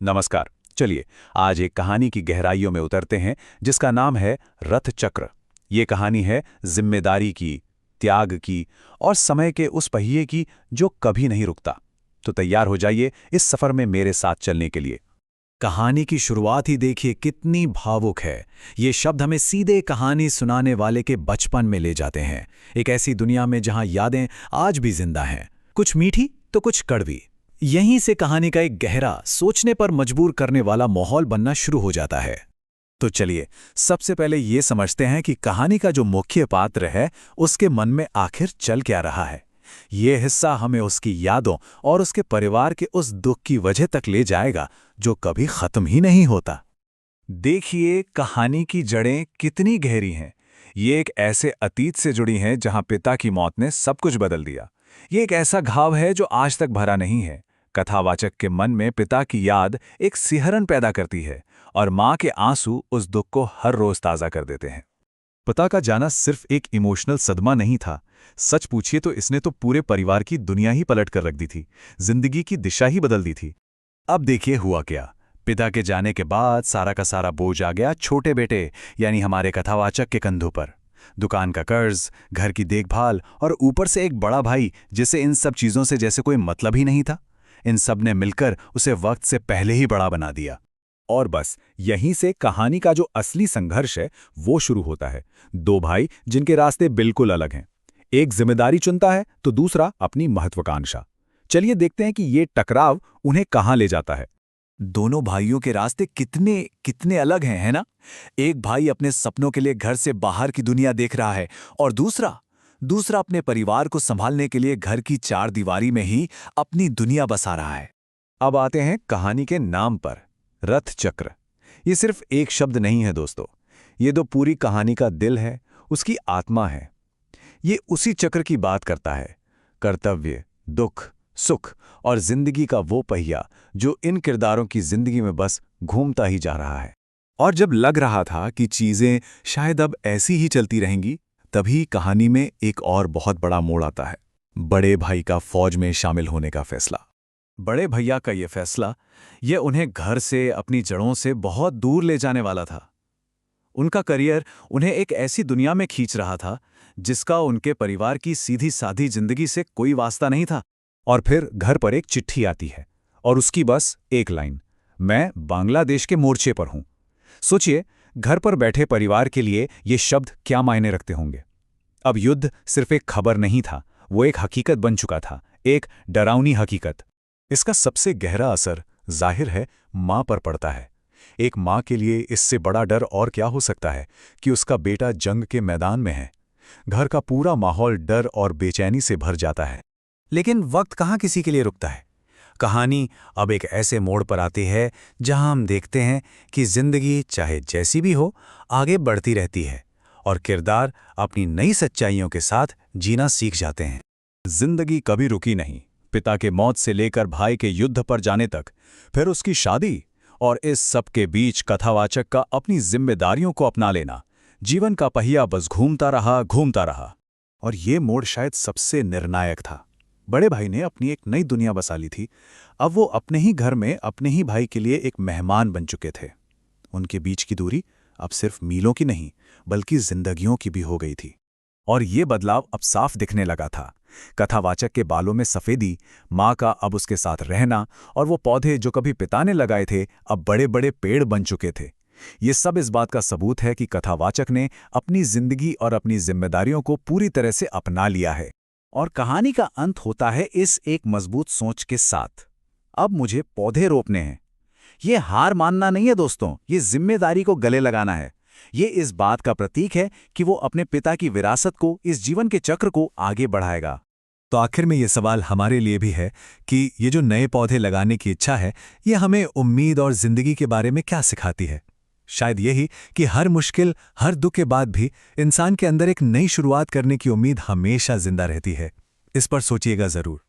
नमस्कार। चलिए आज एक कहानी की गहराइयों में उतरते हैं जिसका नाम है रथ चक्र। ये कहानी है जिम्मेदारी की, त्याग की और समय के उस पहिए की जो कभी नहीं रुकता। तो तैयार हो जाइए इस सफर में मेरे साथ चलने के लिए। कहानी की शुरुआत ही देखिए कितनी भावुक है। ये शब्द हमें सीधे कहानी सुनाने वाले के बचपन में ले जाते हैं, एक ऐसी दुनिया में जहां यादें आज भी जिंदा हैं, कुछ मीठी तो कुछ कड़वी। यहीं से कहानी का एक गहरा, सोचने पर मजबूर करने वाला माहौल बनना शुरू हो जाता है। तो चलिए सबसे पहले ये समझते हैं कि कहानी का जो मुख्य पात्र है उसके मन में आखिर चल क्या रहा है। ये हिस्सा हमें उसकी यादों और उसके परिवार के उस दुख की वजह तक ले जाएगा जो कभी खत्म ही नहीं होता। देखिए कहानी की जड़ें कितनी गहरी हैं। ये एक ऐसे अतीत से जुड़ी हैं जहां पिता की मौत ने सब कुछ बदल दिया। ये एक ऐसा घाव है जो आज तक भरा नहीं है। कथावाचक के मन में पिता की याद एक सिहरन पैदा करती है और माँ के आंसू उस दुख को हर रोज ताज़ा कर देते हैं। पिता का जाना सिर्फ एक इमोशनल सदमा नहीं था। सच पूछिए तो इसने तो पूरे परिवार की दुनिया ही पलट कर रख दी थी, जिंदगी की दिशा ही बदल दी थी। अब देखिए हुआ क्या। पिता के जाने के बाद सारा का सारा बोझ आ गया छोटे बेटे यानी हमारे कथावाचक के कंधों पर। दुकान का कर्ज, घर की देखभाल और ऊपर से एक बड़ा भाई जिसे इन सब चीजों से जैसे कोई मतलब ही नहीं था। इन सब ने मिलकर उसे वक्त से पहले ही बड़ा बना दिया। और बस यहीं से कहानी का जो असली संघर्ष है वो शुरू होता है। दो भाई जिनके रास्ते बिल्कुल अलग हैं। एक जिम्मेदारी चुनता है तो दूसरा अपनी महत्वाकांक्षा। चलिए देखते हैं कि ये टकराव उन्हें कहाँ ले जाता है। दोनों भाइयों के रास्ते कितने कितने अलग हैं, है ना? एक भाई अपने सपनों के लिए घर से बाहर की दुनिया देख रहा है और दूसरा दूसरा अपने परिवार को संभालने के लिए घर की चार दीवारी में ही अपनी दुनिया बसा रहा है। अब आते हैं कहानी के नाम पर, रथ चक्र। ये सिर्फ एक शब्द नहीं है दोस्तों, ये तो पूरी कहानी का दिल है, उसकी आत्मा है। ये उसी चक्र की बात करता है, कर्तव्य, दुख, सुख और जिंदगी का वो पहिया जो इन किरदारों की जिंदगी में बस घूमता ही जा रहा है। और जब लग रहा था कि चीजें शायद अब ऐसी ही चलती रहेंगी, तभी कहानी में एक और बहुत बड़ा मोड़ आता है। बड़े भाई का फौज में शामिल होने का फैसला। बड़े भैया का ये फैसला, ये उन्हें घर से, अपनी जड़ों से बहुत दूर ले जाने वाला था। उनका करियर उन्हें एक ऐसी दुनिया में खींच रहा था जिसका उनके परिवार की सीधी साधी जिंदगी से कोई वास्ता नहीं था। और फिर घर पर एक चिट्ठी आती है और उसकी बस एक लाइन, मैं बांग्लादेश के मोर्चे पर हूं। सोचिए, घर पर बैठे परिवार के लिए ये शब्द क्या मायने रखते होंगे। अब युद्ध सिर्फ एक खबर नहीं था, वो एक हकीकत बन चुका था, एक डरावनी हकीकत। इसका सबसे गहरा असर जाहिर है मां पर पड़ता है। एक मां के लिए इससे बड़ा डर और क्या हो सकता है कि उसका बेटा जंग के मैदान में है। घर का पूरा माहौल डर और बेचैनी से भर जाता है। लेकिन वक्त कहाँ किसी के लिए रुकता है। कहानी अब एक ऐसे मोड़ पर आती है जहां हम देखते हैं कि जिंदगी चाहे जैसी भी हो आगे बढ़ती रहती है और किरदार अपनी नई सच्चाइयों के साथ जीना सीख जाते हैं। जिंदगी कभी रुकी नहीं। पिता के मौत से लेकर भाई के युद्ध पर जाने तक, फिर उसकी शादी, और इस सब के बीच कथावाचक का अपनी जिम्मेदारियों को अपना लेना। जीवन का पहिया बस घूमता रहा, घूमता रहा। और ये मोड़ शायद सबसे निर्णायक था। बड़े भाई ने अपनी एक नई दुनिया बसा ली थी। अब वो अपने ही घर में अपने ही भाई के लिए एक मेहमान बन चुके थे। उनके बीच की दूरी अब सिर्फ मीलों की नहीं बल्कि जिंदगियों की भी हो गई थी। और ये बदलाव अब साफ दिखने लगा था। कथावाचक के बालों में सफेदी, माँ का अब उसके साथ रहना, और वो पौधे जो कभी पिता ने लगाए थे अब बड़े बड़े पेड़ बन चुके थे। ये सब इस बात का सबूत है कि कथावाचक ने अपनी जिंदगी और अपनी जिम्मेदारियों को पूरी तरह से अपना लिया है। और कहानी का अंत होता है इस एक मजबूत सोच के साथ, अब मुझे पौधे रोपने हैं। ये हार मानना नहीं है दोस्तों, ये जिम्मेदारी को गले लगाना है। ये इस बात का प्रतीक है कि वो अपने पिता की विरासत को, इस जीवन के चक्र को आगे बढ़ाएगा। तो आखिर में ये सवाल हमारे लिए भी है कि ये जो नए पौधे लगाने की इच्छा है, ये हमें उम्मीद और जिंदगी के बारे में क्या सिखाती है। शायद यही कि हर मुश्किल, हर दुख के बाद भी इंसान के अंदर एक नई शुरुआत करने की उम्मीद हमेशा जिंदा रहती है। इस पर सोचिएगा जरूर।